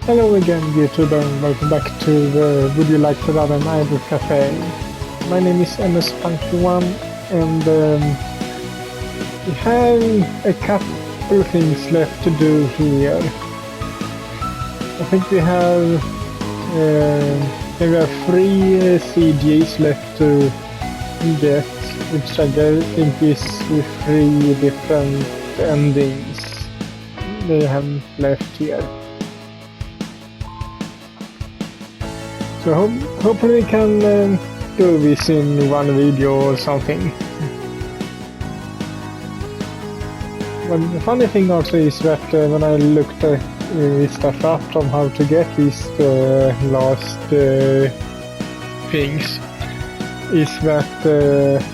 Hello again, YouTube, and welcome back to the Would You Like to Run an Idle Cafe? My name is MS21, and we have a couple of things left to do here. I think we have 3 CGs left to get, which I think is 3 different endings they have left here. So hopefully we can do this in one video or something. But the funny thing also is that when I looked this stuff up on how to get these last things, is that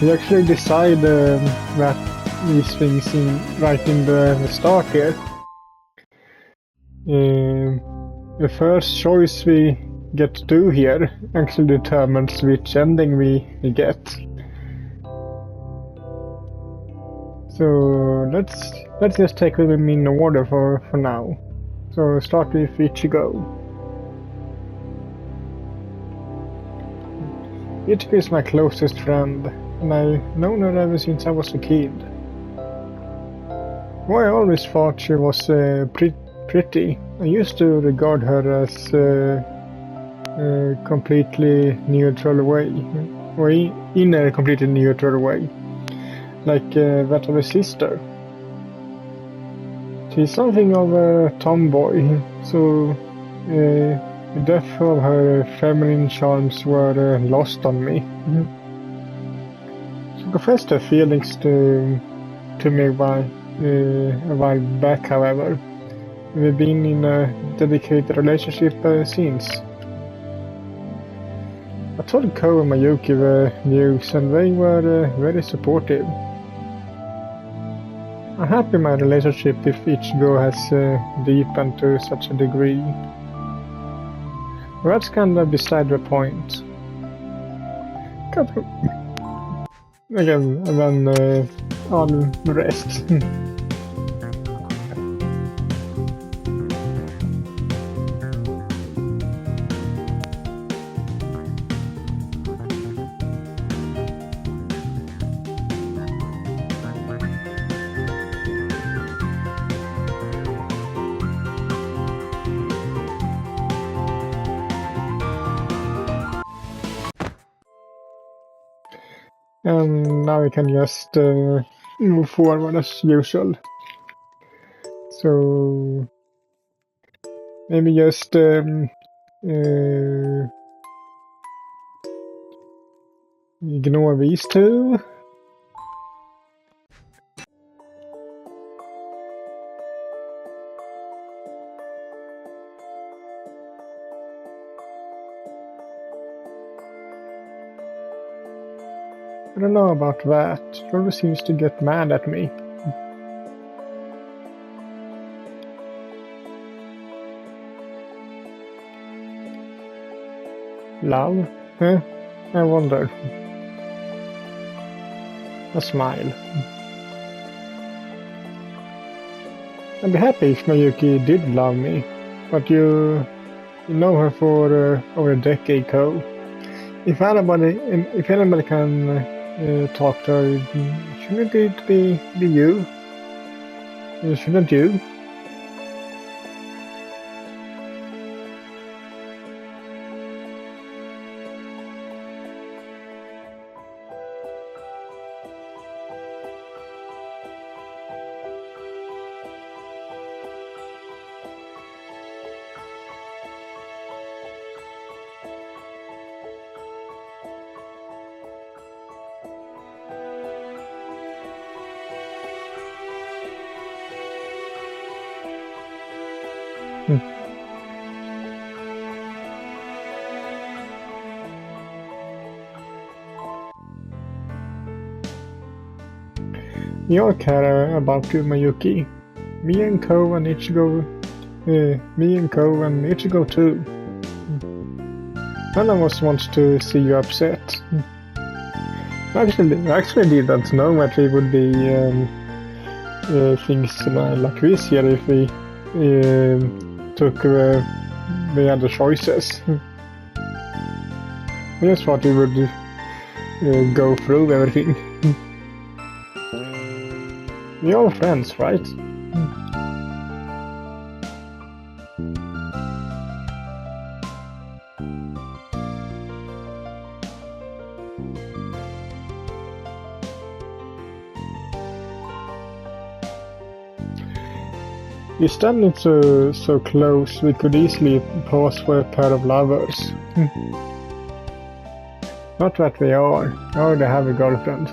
we actually decide that these things right in the start here. The first choice we get to do here actually determines which ending we get. So let's just take them in order for now. So start with Itchigo. Itchigo is my closest friend, and I've known her ever since I was a kid. Well, I always thought she was pretty. I used to regard her as completely neutral way, or in a completely neutral way, like that of a sister. She's something of a tomboy, so the depth of her feminine charms were lost on me. She confessed her feelings to me a while back, however. We've been in a dedicated relationship since. I told Kuu and Mayuki the news, and they were very supportive. I'm happy my relationship with Itchigo has deepened to such a degree. But that's kind of beside the point. Again, and then all the rest. And now we can just move forward as usual. So maybe just ignore these two. I don't know about that. She always seems to get mad at me. Love? Huh? I wonder. A smile. I'd be happy if Mayuki did love me, but you know her for over a decade, Kuu. If anybody can talk to her, shouldn't it be you? Shouldn't you? We all care about you, Mayuki. Me and Kuu and Itchigo too. None of us wants to see you upset. Actually didn't know that we would be things like this here if we took we had the choices. I just thought we would go through everything. We're all friends, right? You're standing so close, we could easily pause for a pair of lovers. Not that we are. I already have a girlfriend.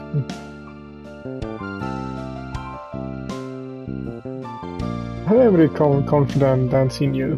I'm very confident dancing you.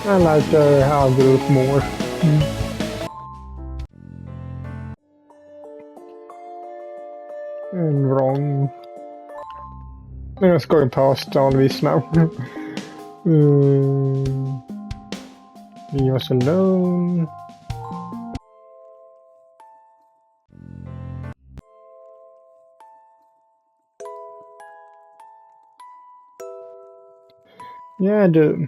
I like our group more. And wrong. I'm just going past all this now. Leave us alone. Yeah, I do.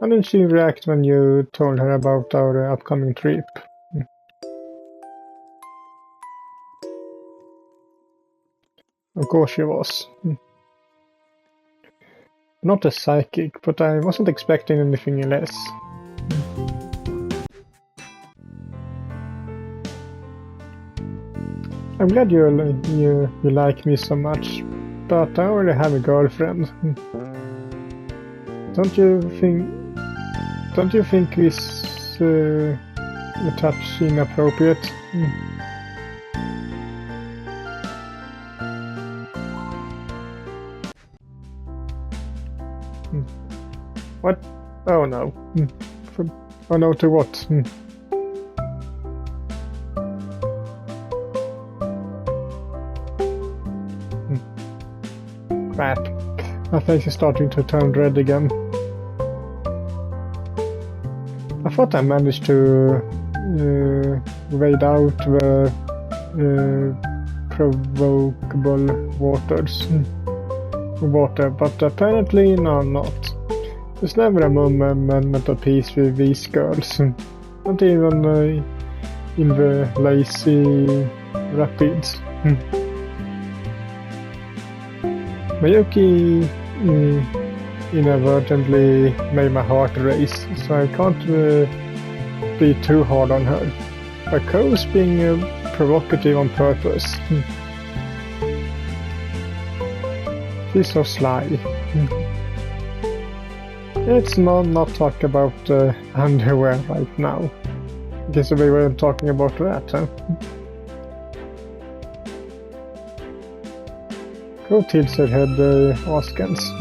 How did she react when you told her about our upcoming trip? Of course she was. Not a psychic, but I wasn't expecting anything less. I'm glad you like me so much, but I already have a girlfriend. Don't you think this a touch inappropriate? What? Oh no. Oh no, to what? Crap. My face is starting to turn red again. I thought I managed to wade out the provocable water, but apparently no, not. There's never a moment of peace with these girls, not even in the lazy rapids. Mayuki inadvertently made my heart race, so I can't be too hard on her. But Kou's being provocative on purpose. She's so sly. Let's not talk about underwear right now. Guess we weren't talking about that, huh? Go tilts her head, askance.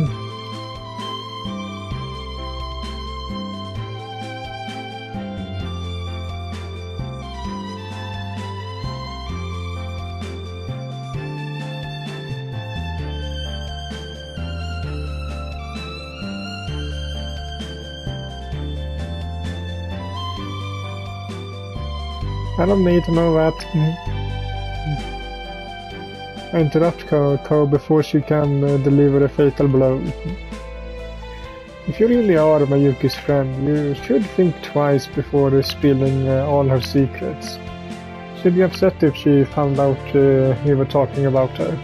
I don't need to know that. I interrupt Kou before she can deliver a fatal blow. If you really are Mayuki's friend, you should think twice before spilling all her secrets. She'd be upset if she found out we were talking about her.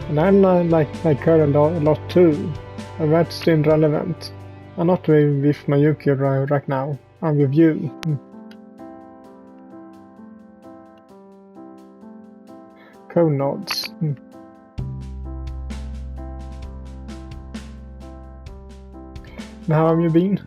And I'm like her a lot too, and that's irrelevant. I'm not with Mayuki right now, I'm with you. Kou nods. How have you been?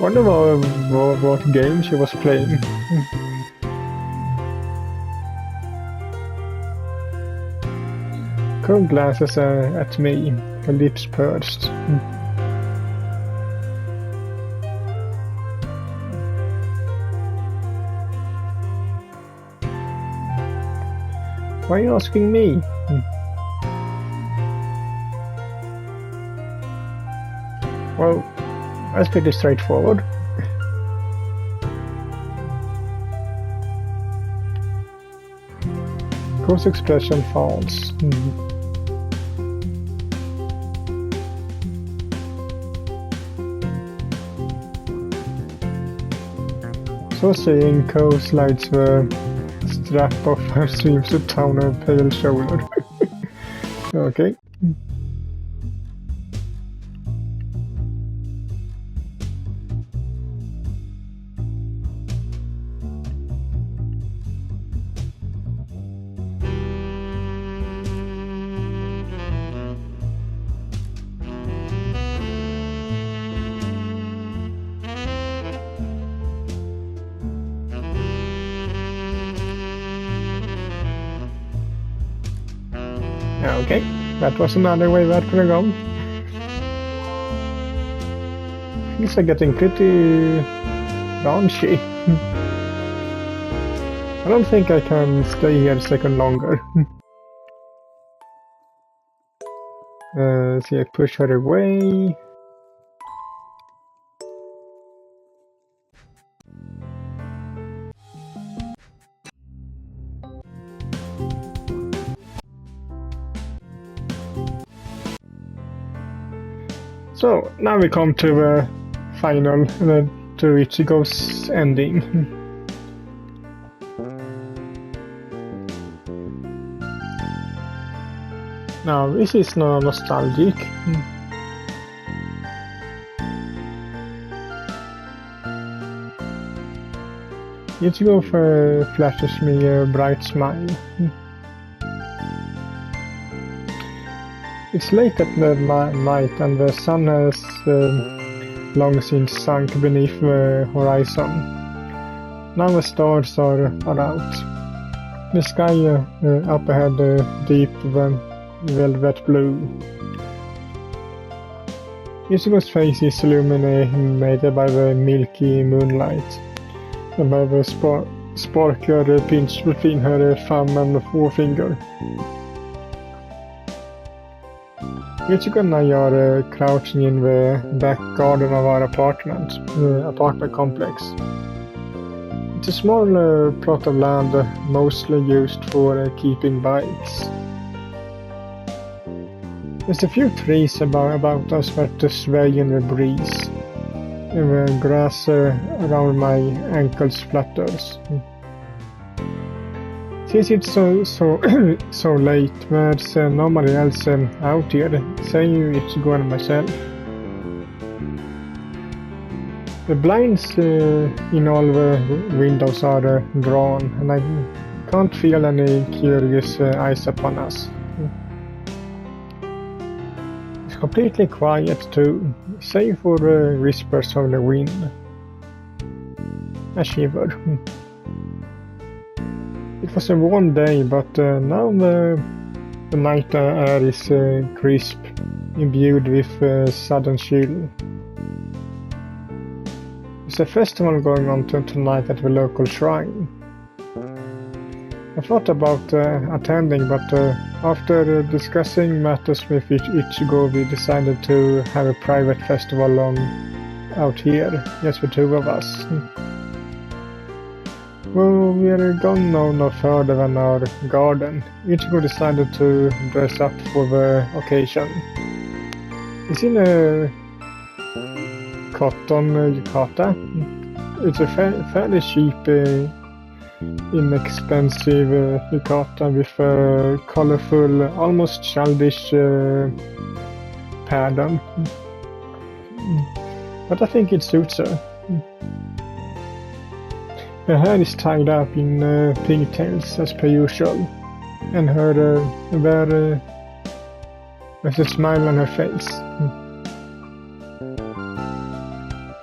Wonder what game she was playing. Kuu glances at me, her lips pursed. Why are you asking me? Well, that's pretty straightforward. Kuu's expression falls. So saying, Kuu slides the strap of her swimsuit down her pale shoulder. Okay. Okay, that was another way that could have gone. Things are getting pretty raunchy. I don't think I can stay here a second longer. See, I push her away. So, now we come to the final, to Itchigo's ending. Now, this is no nostalgic. Itchigo flashes me a bright smile. It's late at night and the sun has long since sunk beneath the horizon. Now the stars are out. The sky up ahead deep velvet blue. Itchigo's face is illuminated by the milky moonlight and by the sparkler pinched between her thumb and forefinger. Itchigo and I are crouching in the back garden of our apartment complex. It's a small plot of land mostly used for keeping bikes. There's a few trees about us that sway in the breeze. The grass around my ankles flutters. Since it's so late, there's nobody else out here, saying Itchigo and myself. The blinds in all the windows are drawn, and I can't feel any curious eyes upon us. Completely quiet too, save for whispers of the wind. I shivered. It was a warm day, but now the night air is crisp, imbued with sudden chill. There's a festival going on tonight at the local shrine. I thought about attending, but after discussing matters with Itchigo, we decided to have a private festival out here, just the two of us. Well, we are going no further than our garden. Itchigo decided to dress up for the occasion. It's in a cotton yukata. It's a fairly cheap, inexpensive yukata with a colorful, almost childish pattern. But I think it suits her. Her hair is tied up in pigtails as per usual, and there's a smile on her face.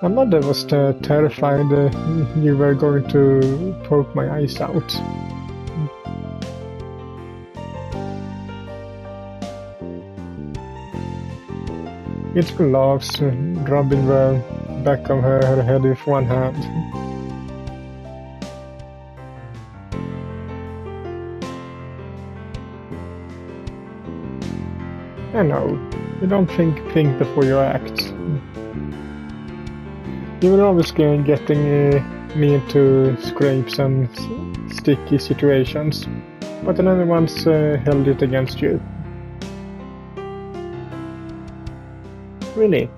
My mother was terrified you were going to poke my eyes out. Itchigo laughs, rubbing the back of her head with one hand. I know, you don't think before you act. You were always getting me into scrapes and sticky situations, but I never once held it against you. Really?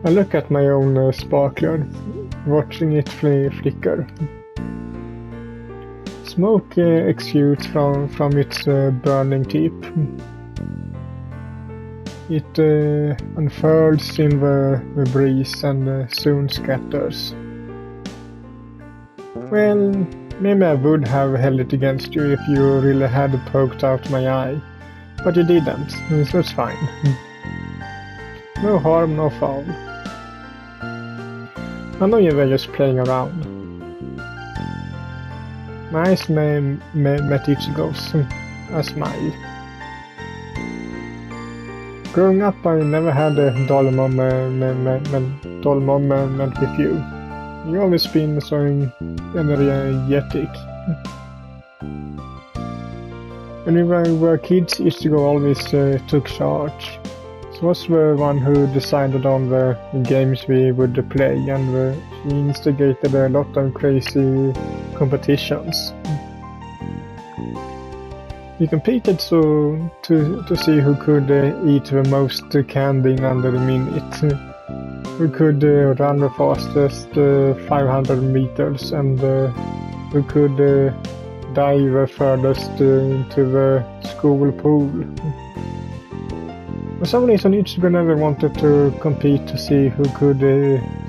I look at my own sparkler, watching it flicker. Smoke exudes from its burning tip. It unfurls in the breeze and soon scatters. Well, maybe I would have held it against you if you really had poked out my eye, but you didn't, so it's fine. No harm, no foul. I know you were just playing around. My eyes met Itchigo's. I smiled. Growing up, I never had a dull moment with you. You've always been so energetic. When we were kids, Itchigo always took charge. She was the one who decided on the games we would play, and she instigated a lot of crazy competitions. We competed to see who could eat the most candy in under a minute. Who could run the fastest 500 meters, and who could dive the furthest into the school pool. For some reason, Itchigo never wanted to compete to see who could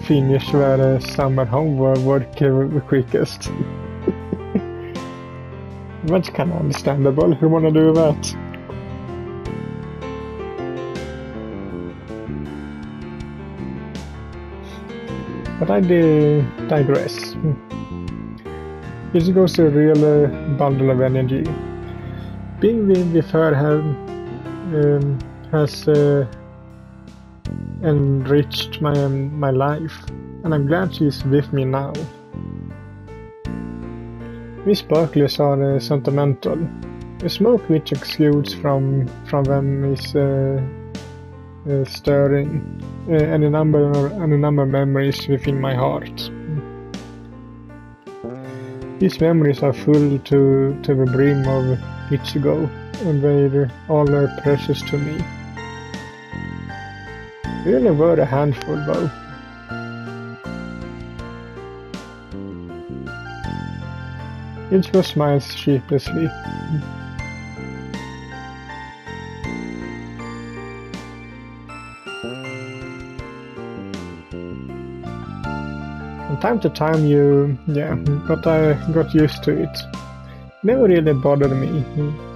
finish their summer homework the quickest. That's kind of understandable. Who wanna do that? But I digress. Itchigo's a real bundle of energy. Being with her has enriched my life, and I'm glad she's with me now. We sparklers are sentimental. The smoke which exudes from them is stirring, and a number of memories within my heart. These memories are full to the brim of Itchigo, and they're all precious to me. We really were a handful, though. Itchigo smiles sheepishly. From time to time but I got used to it. Never really bothered me,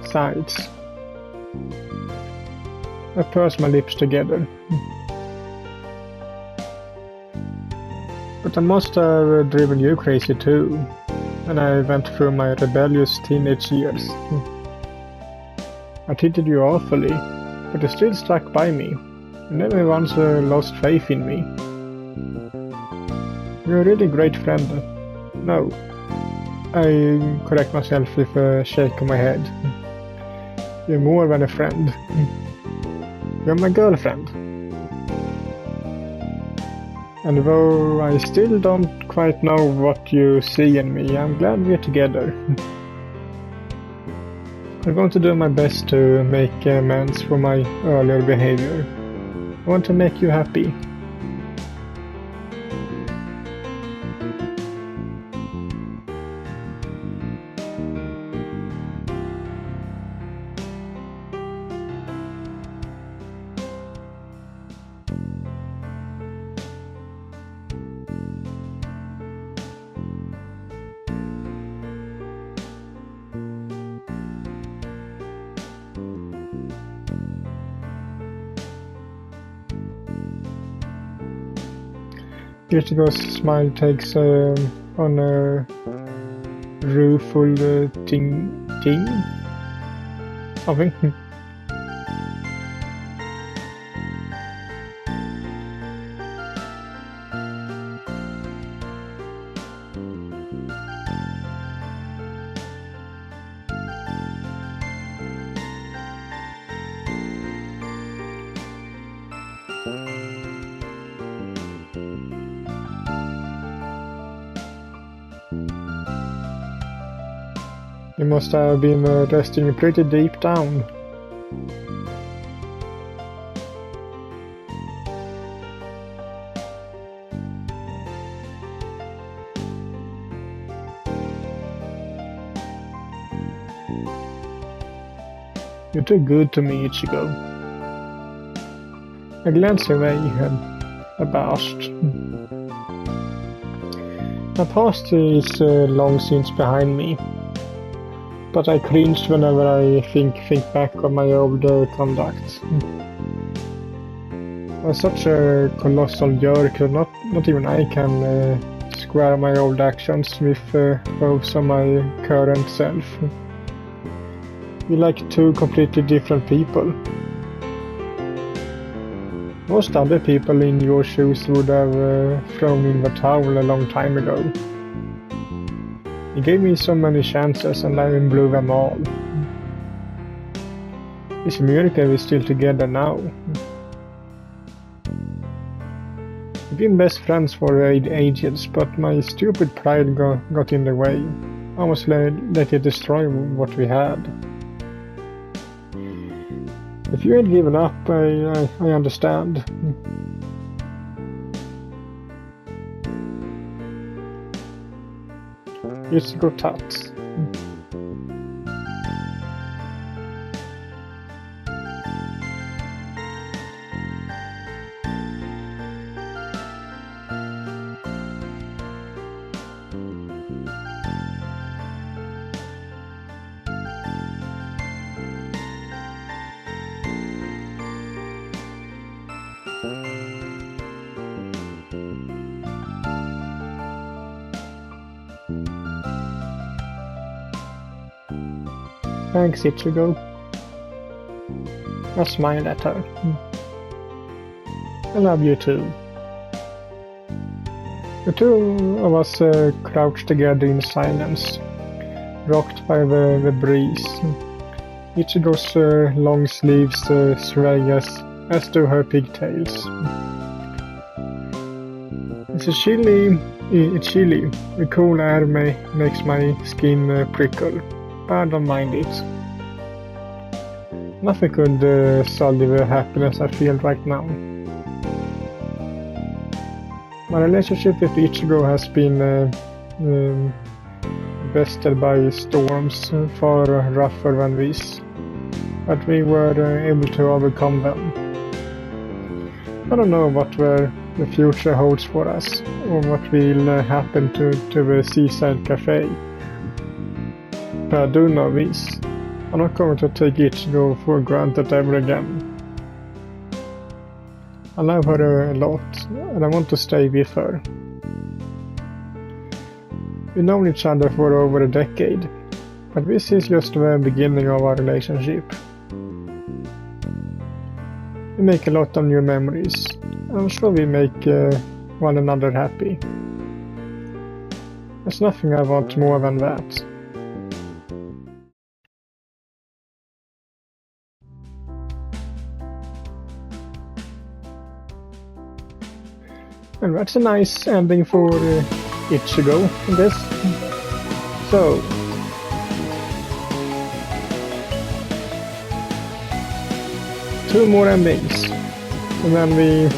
sides. I pursed my lips together. But I must have driven you crazy too, when I went through my rebellious teenage years. I treated you awfully, but you still stuck by me. You never once lost faith in me. You're a really great friend. No. I correct myself with a shake of my head. You're more than a friend. You're my girlfriend. And though I still don't quite know what you see in me, I'm glad we're together. I'm going to do my best to make amends for my earlier behavior. I want to make you happy. Itchigo's smile takes on a rueful ting? Something. You must have been resting pretty deep down. You're too good to me, Itchigo. I glanced away, abashed. My past is long since behind me. But I cringe whenever I think back on my old conduct. I was such a colossal jerk that not even I can square my old actions with those of my current self. We're like two completely different people. Most other people in your shoes would have thrown in the towel a long time ago. You gave me so many chances and I blew them all. It's a miracle we're still together now. We've been best friends for ages, but my stupid pride got in the way. I almost let it destroy what we had. If you had given up, I understand. Itchigo tuts. Thanks, Itchigo. I smiled at her. I love you too. The two of us crouched together in silence, rocked by the breeze. Itchigo's long sleeves sway as do her pigtails. It's chilly. The cool air makes my skin prickle. I don't mind it. Nothing could sully the happiness I feel right now. My relationship with Itchigo has been bested by storms far rougher than this, but we were able to overcome them. I don't know what the future holds for us, or what will happen to the seaside cafe. But I do know this. I'm not going to take Itchigo for granted ever again. I love her a lot, and I want to stay with her. We've known each other for over a decade, but this is just the beginning of our relationship. We make a lot of new memories. I'm sure we make one another happy. There's nothing I want more than that. And that's a nice ending for Itchigo, I guess. So, two more endings, and then we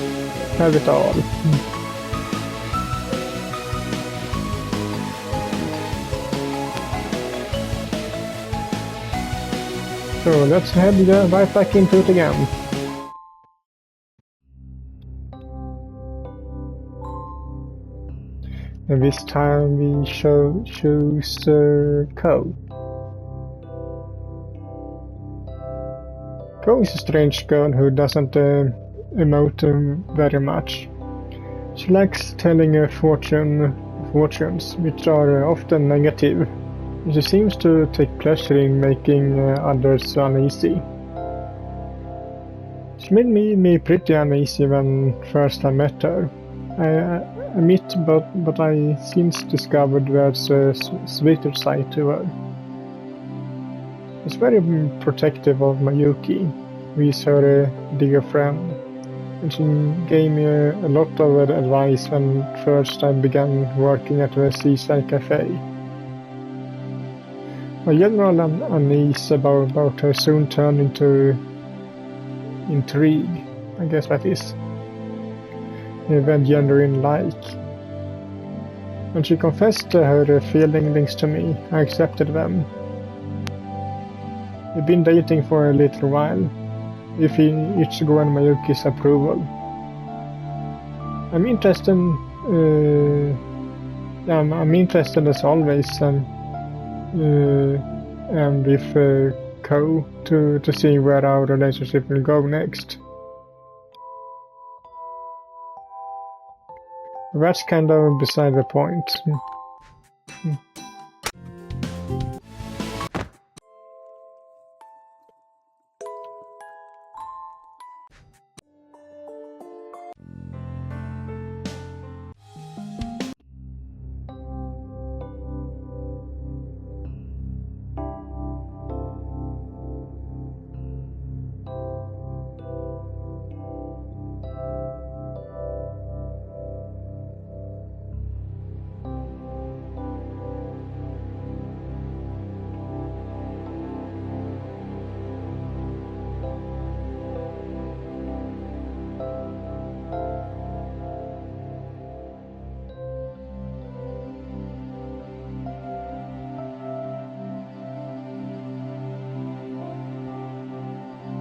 have it all. So let's head right back into it again. And this time we choose Kuu. Kuu is a strange girl who doesn't emote very much. She likes telling fortunes, which are often negative. She seems to take pleasure in making others uneasy. She made me pretty uneasy when first I met her. I admit, but I since discovered there's a sweeter side to her. She's very protective of Mayuki, who is her dear friend, and she gave me a lot of advice when first I began working at the seaside café. My general unease about her soon turned into intrigue, I guess that is. When genuine like. When she confessed her feelings to me, I accepted them. We've been dating for a little while, with Itchigo and Mayuki's approval. I'm interested. I'm interested as always, and with Kuu to see where our relationship will go next. That's kind of beside the point.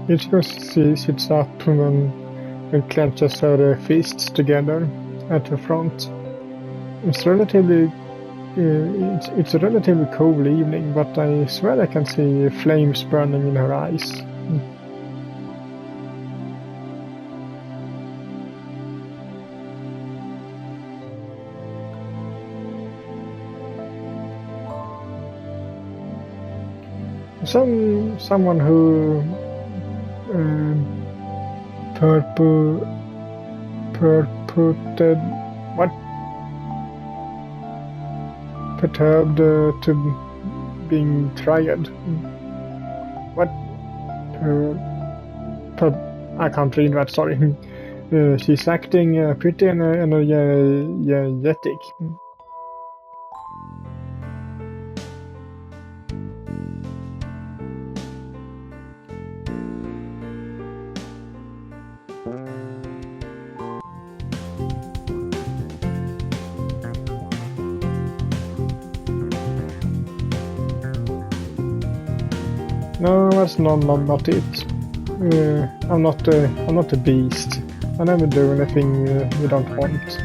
Itchigo sits up and clenches her fists together at her front. It's a relatively cool evening, but I swear I can see flames burning in her eyes. Someone who perturbed to being tried. What? I can't read that, sorry. She's acting pretty energetic. No, that's not it. I'm not a beast. I never do anything you don't want.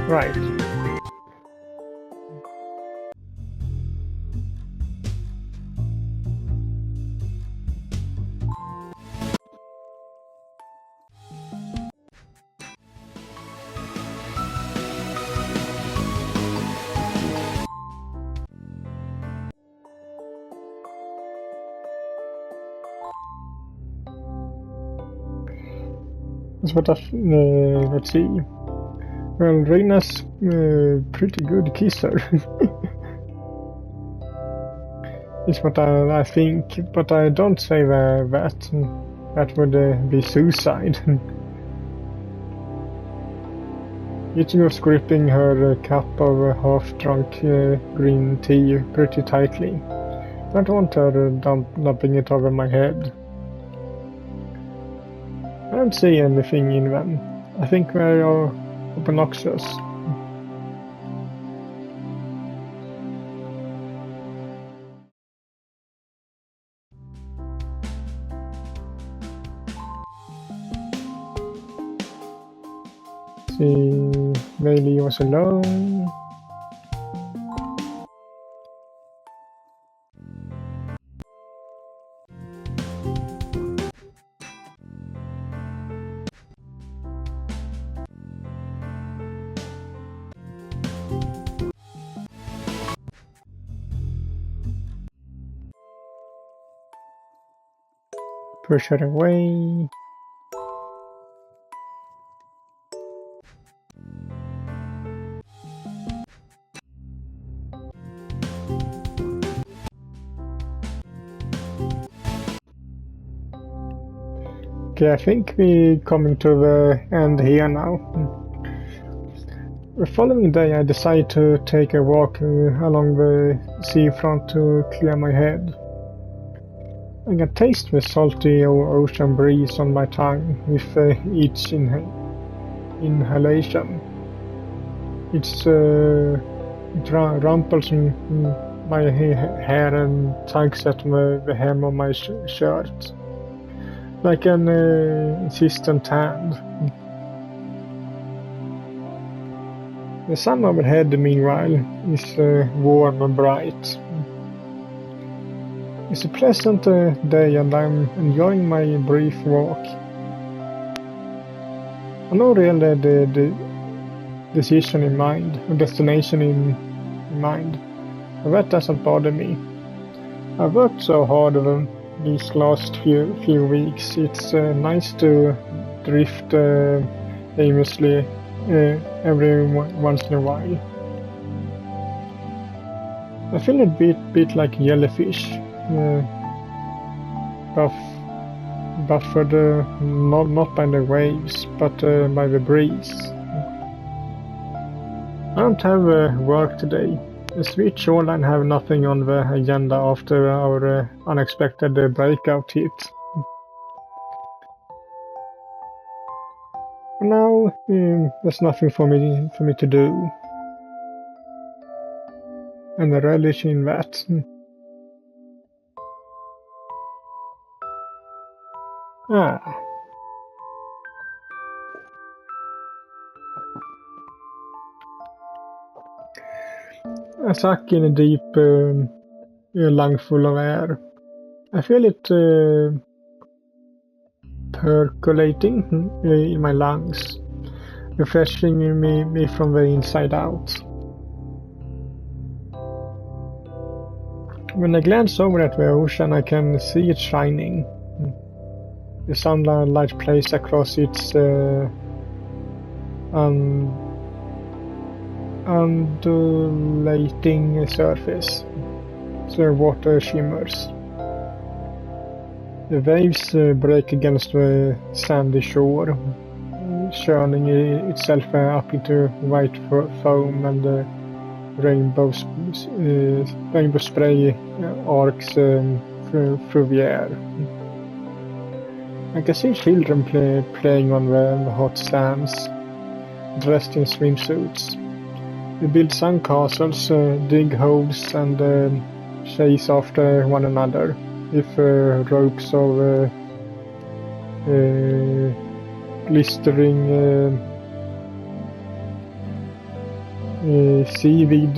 Right. Let's see. Well, Reina's pretty good kisser. Is what I think, but I don't say that would be suicide. Itchigo's gripping her cup of half-drunk green tea pretty tightly. I don't want her dumping it over my head. I don't see anything in them. I think they are obnoxious. See, they leave us alone. Push her away. Okay, I think we're coming to the end here now. The following day I decided to take a walk along the seafront to clear my head. I can taste the salty ocean breeze on my tongue with each inhalation. It's rumples my hair and tugs at the hem of my shirt, like an insistent hand. The sun overhead, meanwhile, is warm and bright. It's a pleasant day and I'm enjoying my brief walk. I know really the decision in mind, or destination in mind, but that doesn't bother me. I've worked so hard over these last few weeks. It's nice to drift aimlessly every once in a while. I feel a bit like jellyfish. Buffeted not by the waves, but by the breeze. I don't have work today. The sweet shoreline have nothing on the agenda after our unexpected breakout hit. Now there's nothing for me to do, and I relish in that. I suck in a deep lungful of air. I feel it percolating in my lungs, refreshing me from the inside out. When I glance over at the ocean, I can see it shining. The sunlight plays across its undulating surface, so the water shimmers. The waves break against the sandy shore, churning itself up into white foam, and rainbow spray arcs through the air. I can see children playing on the hot sands, dressed in swimsuits. They build sandcastles, dig holes, and chase after one another with ropes of glistering seaweed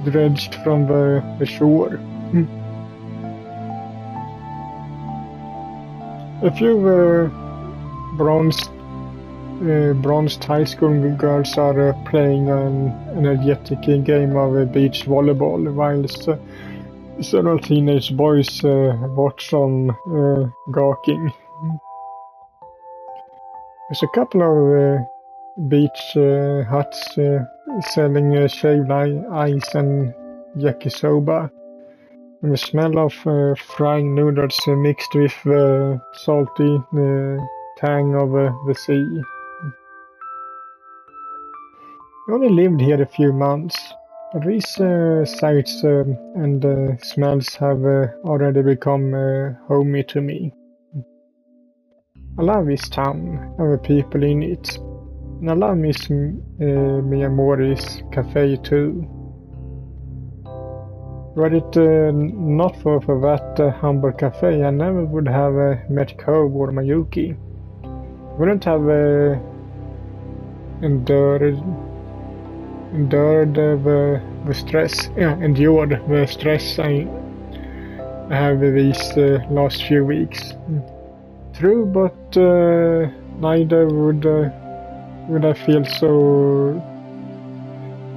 dredged from the shore. A few bronzed high school girls are playing an energetic game of beach volleyball, whilst several teenage boys watch on gawking. There's a couple of beach huts selling shaved ice and yakisoba. And the smell of frying noodles mixed with the salty tang of the sea. I only lived here a few months, but these sights and smells have already become homey to me. I love this town and the people in it, and I love Miss Miyamori's cafe too. Were it not for that humble cafe, I never would have met Kuu or Mayuki. Wouldn't have endured the stress. Endured the stress I have these last few weeks. True, but neither would I feel so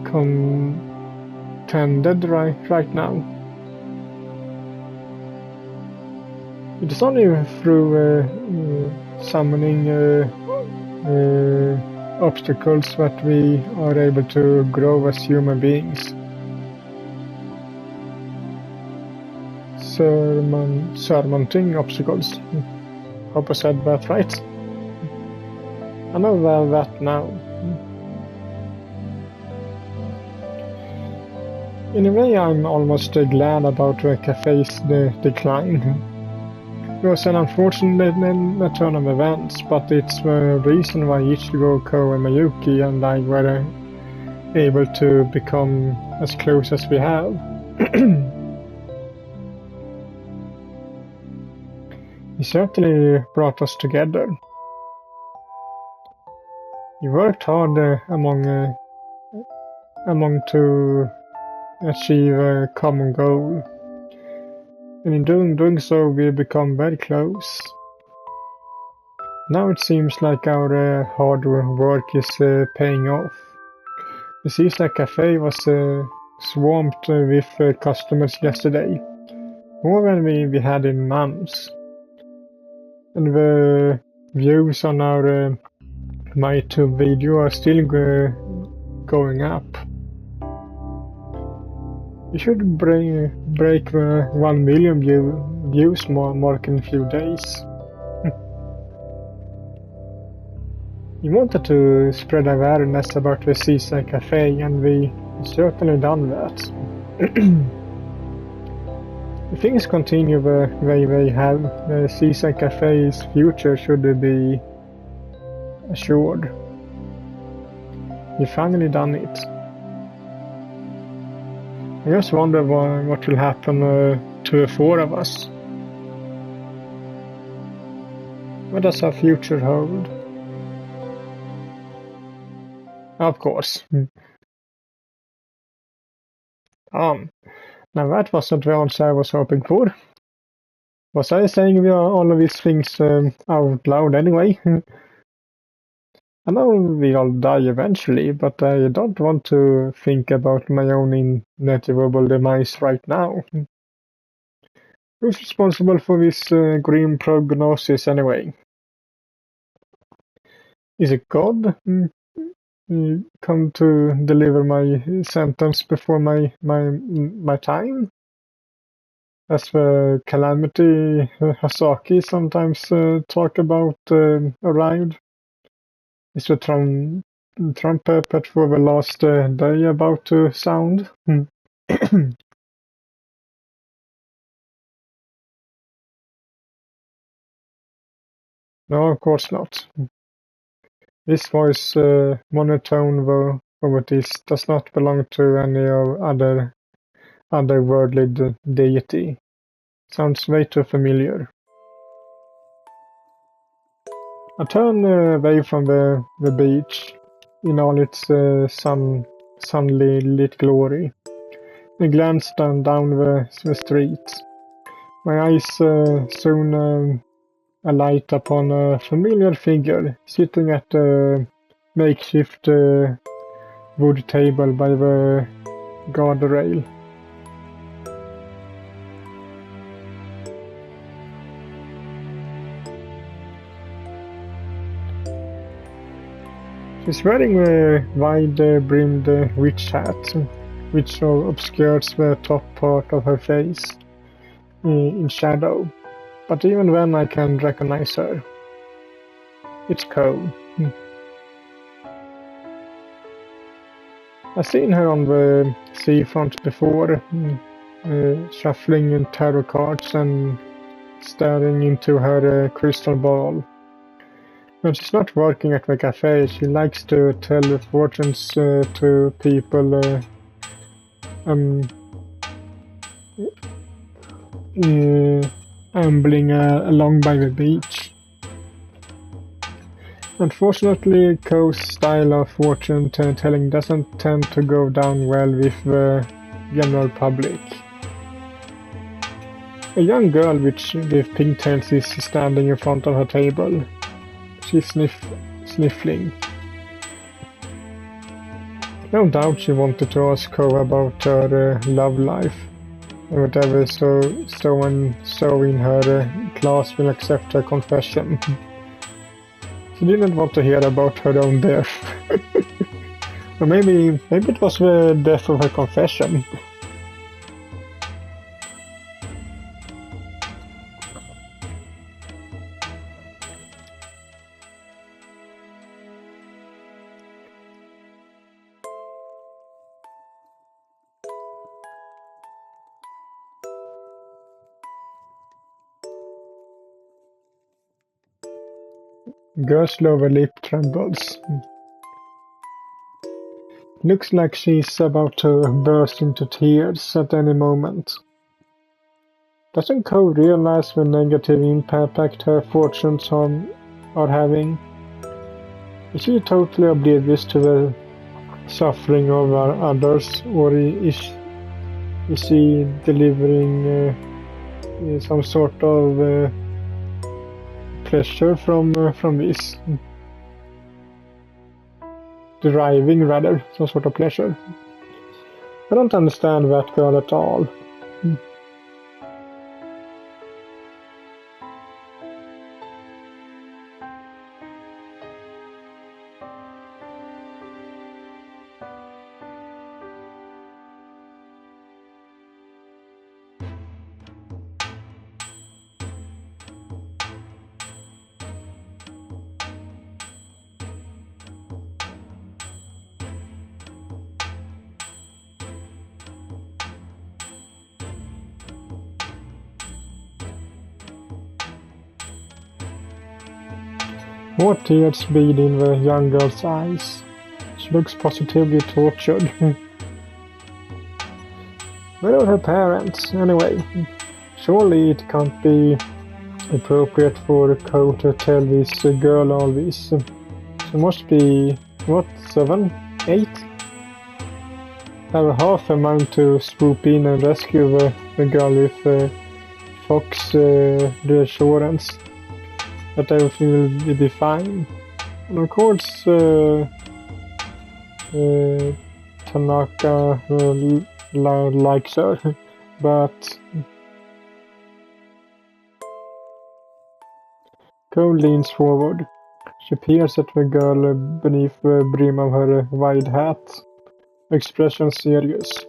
contented right now. It is only through summoning obstacles that we are able to grow as human beings. Surmounting obstacles. Hope I said that right. I know that now. In a way, I'm almost glad about the cafe's decline. It was an unfortunate turn of events, but it's the reason why Itchigo, Kuu and Mayuki and I were able to become as close as we have. He certainly brought us together. We worked hard among to achieve a common goal. And in doing so, we become very close. Now it seems like our hard work is paying off. The Seaside Cafe was swamped with customers yesterday, more than we had in months. And the views on our My YouTube video are still going up. We should break the 1 million views mark in a few days. We wanted to spread awareness about the Seaside Cafe, and we certainly done that. If things continue the way they have, the Seaside Cafe's future should be assured. We finally done it. I just wonder what will happen to the four of us. What does our future hold? Of course. Now that wasn't the answer I was hoping for. Was I saying all of these things out loud anyway? I know we all die eventually, but I don't want to think about my own inevitable demise right now. Who's responsible for this grim prognosis anyway? Is it God? Come to deliver my sentence before my time? As the calamity Hasaki sometimes talk about arrived? Is the trumpet for the last day about to sound? No, of course not. This voice, monotone though it is, does not belong to any other worldly deity. Sounds way too familiar. I turn away from the beach, in all its sunly lit glory. I glanced down the street. My eyes soon alight upon a familiar figure sitting at a makeshift wood table by the guardrail. She's wearing a wide-brimmed witch hat, which obscures the top part of her face in shadow. But even then I can recognize her. It's Kuu. I've seen her on the seafront before, shuffling tarot cards and staring into her crystal ball. When she's not working at the café, she likes to tell fortunes to people ambling along by the beach. Unfortunately, Kuu's style of fortune telling doesn't tend to go down well with the general public. A young girl with pigtails is standing in front of her table. She's sniffling. No doubt she wanted to ask Kuu about her love life, or whatever, so in her class will accept her confession. She didn't want to hear about her own death. Or maybe it was the death of her confession. Girl's lower lip trembles. Looks like she's about to burst into tears at any moment. Doesn't Kuu realize the negative impact her fortunes are having? Is she totally oblivious to the suffering of others, or is she delivering some sort of pleasure from this? Deriving, rather, some sort of pleasure. I don't understand that girl at all. More tears bead in the young girl's eyes. She looks positively tortured. Where are her parents, anyway? Surely it can't be appropriate for Kuu to tell this girl all this. She must be, what, 7? 8? Have half a mind to swoop in and rescue the girl with Fox reassurance that everything will be fine. And of course, Tanaka likes her, but Kuu leans forward. She peers at the girl beneath the brim of her wide hat, expression serious.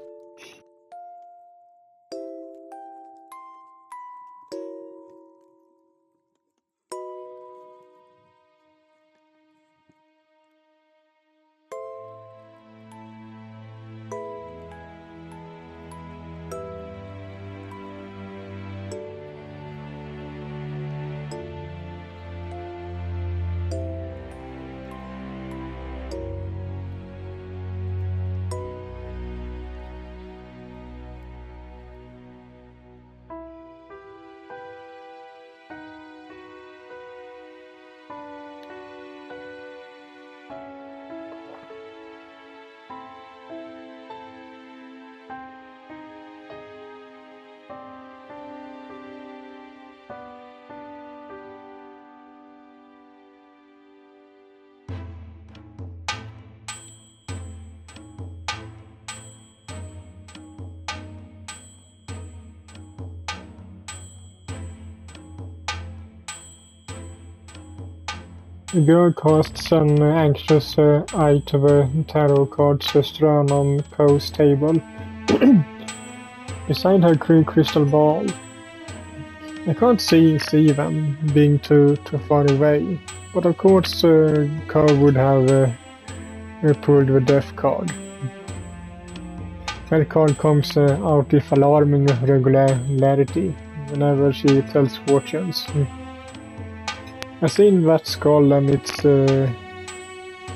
The girl casts an anxious eye to the tarot cards strewn on Kuu's table. Beside her crystal ball. I can't see them being too far away, but of course Kuu would have pulled the death card. That card comes out with alarming regularity whenever she tells fortunes. I've seen that skull and its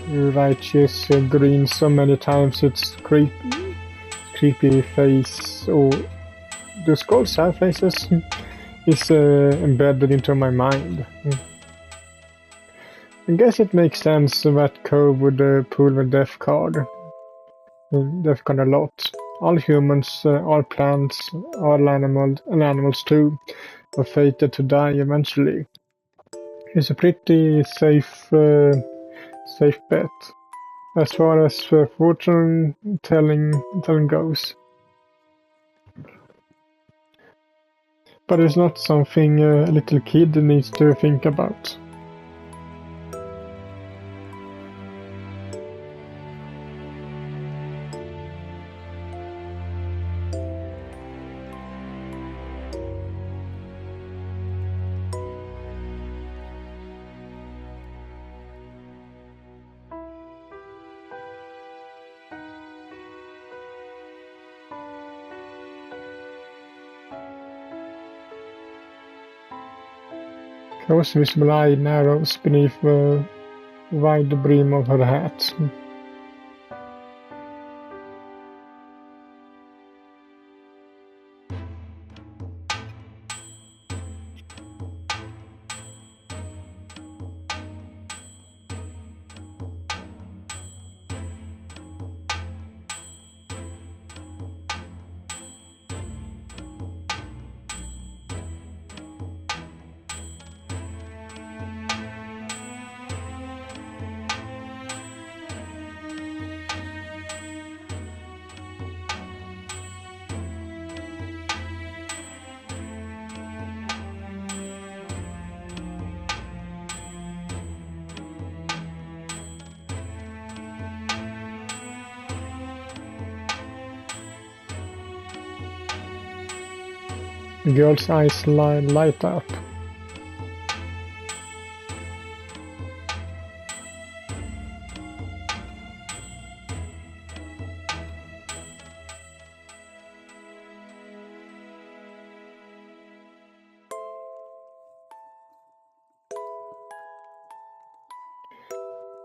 righteous green so many times, its creepy face, or do skulls have faces? Is embedded into my mind. I guess it makes sense that Kuu would pull the death card. Death card a lot. All humans, all plants, all animals, and animals too, are fated to die eventually. It's a pretty safe bet, as far as fortune telling goes. But it's not something a little kid needs to think about. Kuu's visible eye narrows beneath the wide brim of her hat. The girl's eyes light up.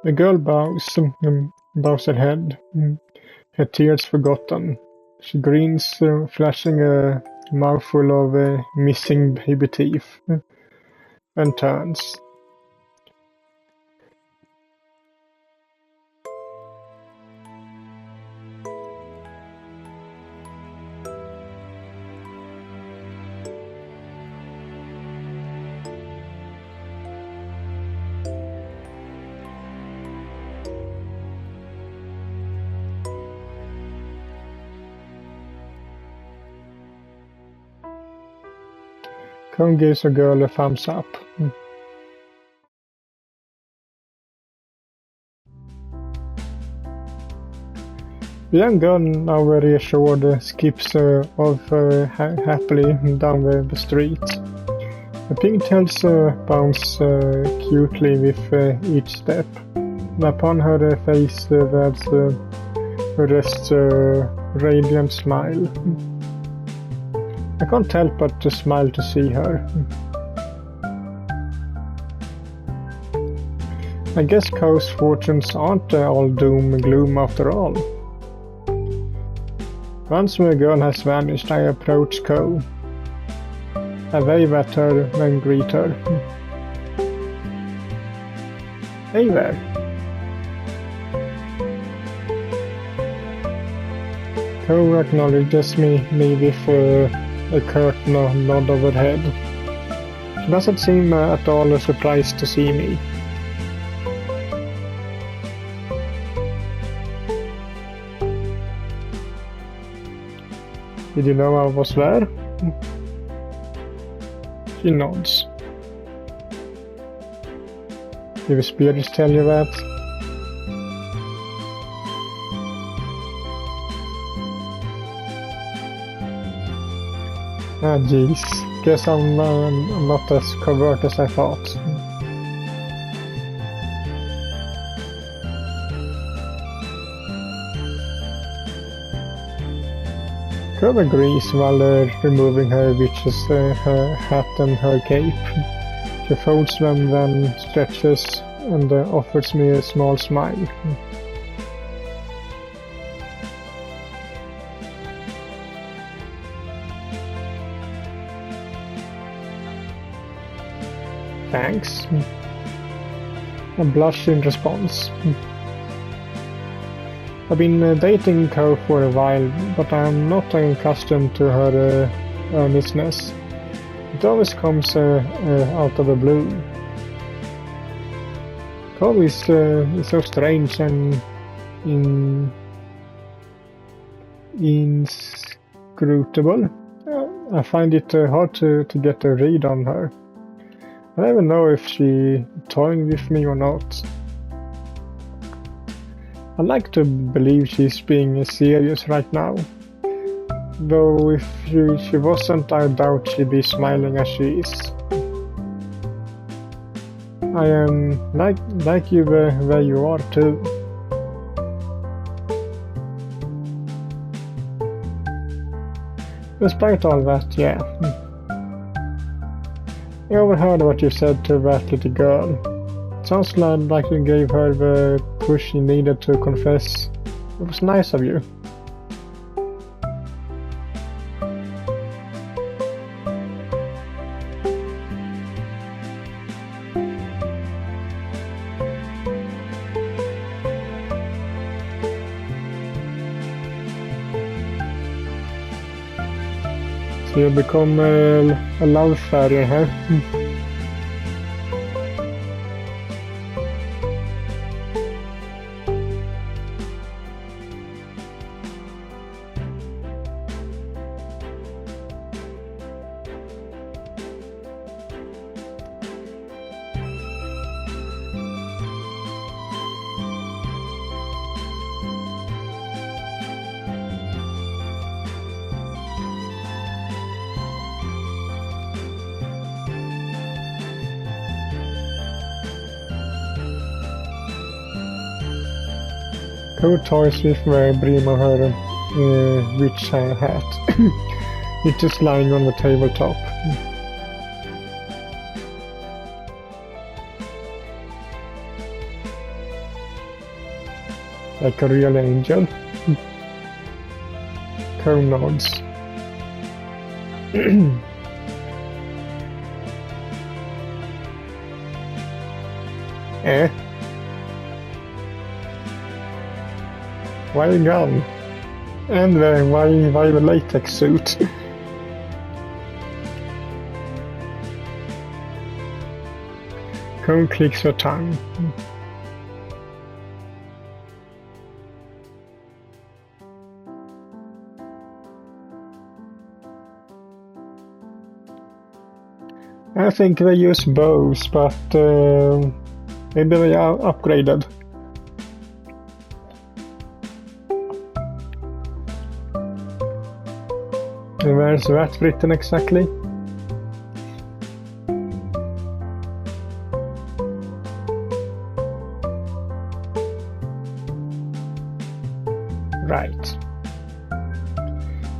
The girl bows her head, her tears forgotten. She grins, flashing a mouthful of missing baby teeth, and turns. Kuu gives the girl a thumbs up. The young girl, now reassured, skips off happily down the street. The pigtails bounce cutely with each step. And upon her face rests a radiant smile. I can't help but to smile to see her. I guess Kuu's fortunes aren't all doom and gloom after all. Once the girl has vanished, I approach Kuu. I wave at her and greet her. Hey there. Kuu acknowledges me with a curt nod of her head. She doesn't seem at all surprised to see me. Did you know I was there? She nods. Did the spirits tell you that? Ah, jeez. Guess I'm not as covert as I thought. Kuu agrees while removing her witch's her hat and her cape. She folds them, then stretches and offers me a small smile. Thanks. I blush in response. I've been dating Kuu for a while, but I'm not accustomed to her earnestness. It always comes out of the blue. Kuu is so strange and inscrutable. I find it hard to get a read on her. I never know if she's toying with me or not. I like to believe she's being serious right now. Though if she wasn't, I doubt she'd be smiling as she is. I am like you where you are too. Despite all that, yeah. I overheard what you said to that little girl. It sounds like you gave her the push she needed to confess. It was nice of you. So you become a love fairy, huh? Kuu toys with the brim of her witch hat. It's just lying on the tabletop. Like a real angel. Kuu nods. Eh? Why a gun? And why the latex suit? Kuu clicks her tongue. I think they use bows, but maybe they are upgraded. Where's that written exactly? Right.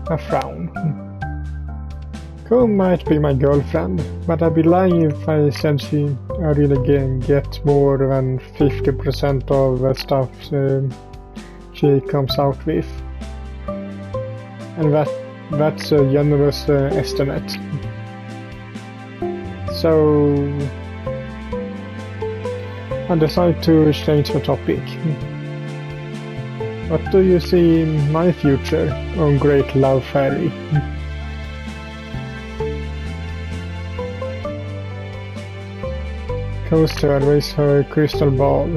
A frown. Kuu might be my girlfriend, but I'd be lying if I said I really get more than 50% of the stuff she comes out with. And that's a generous estimate. So I decide to change the topic. What do you see in my future, oh great love fairy? Kuu surveys her crystal ball.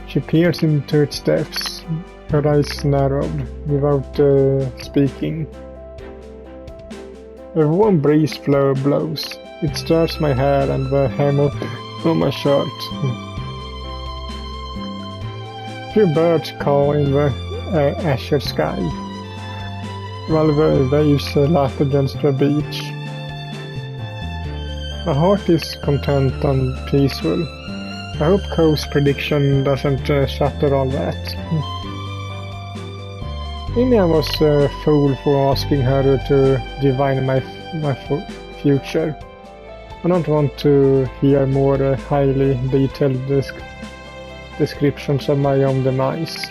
She peers into its depths, her eyes narrowed, without speaking. A warm breeze blows. It stirs my hair and the hem of my shirt. few birds call in the azure sky, while the waves lap against the beach. My heart is content and peaceful. I hope Kuu's prediction doesn't shatter all that. Maybe I was a fool for asking her to divine my future. I don't want to hear more highly detailed descriptions of my own demise.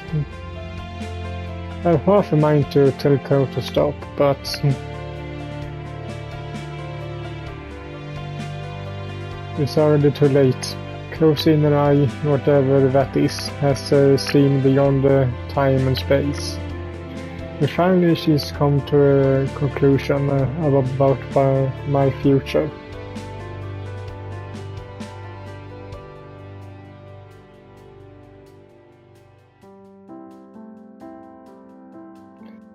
I have half a mind to tell Kuu to stop, but it's already too late. Kuu's inner eye, whatever that is, has seen beyond time and space. And finally she's come to a conclusion about my future.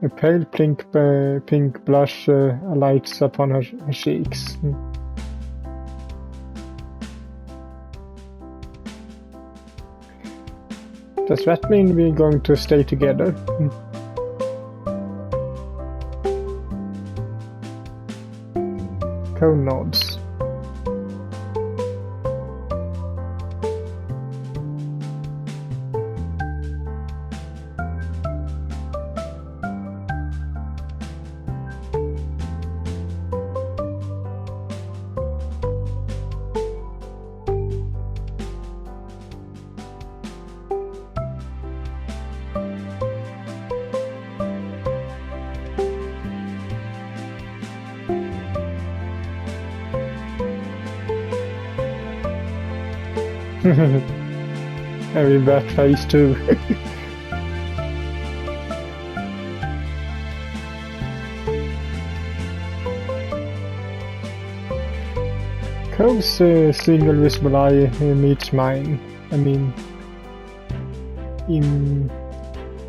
A pale pink blush alights upon her cheeks. Does that mean we're going to stay together? Kuu nods. Having that face too. Kuu's single visible eye meets mine. I mean,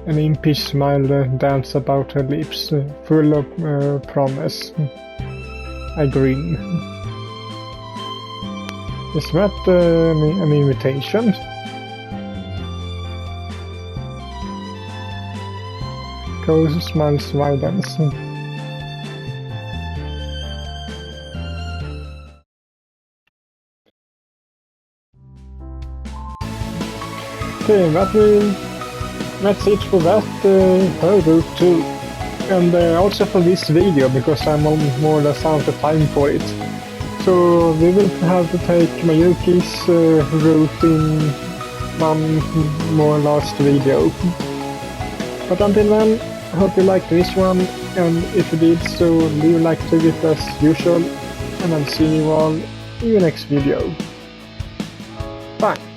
an impish smile dances about her lips, full of promise. I grin. Is that an invitation? Kuu smiles widens. Okay, that's it for that her route too. And also for this video, because I'm more or less out of time for it. So we will have to take Mayuki's route in one more last video. But until then, I hope you liked this one, and if you did so, leave a like to it as usual, and I'll see you all in the next video. Bye!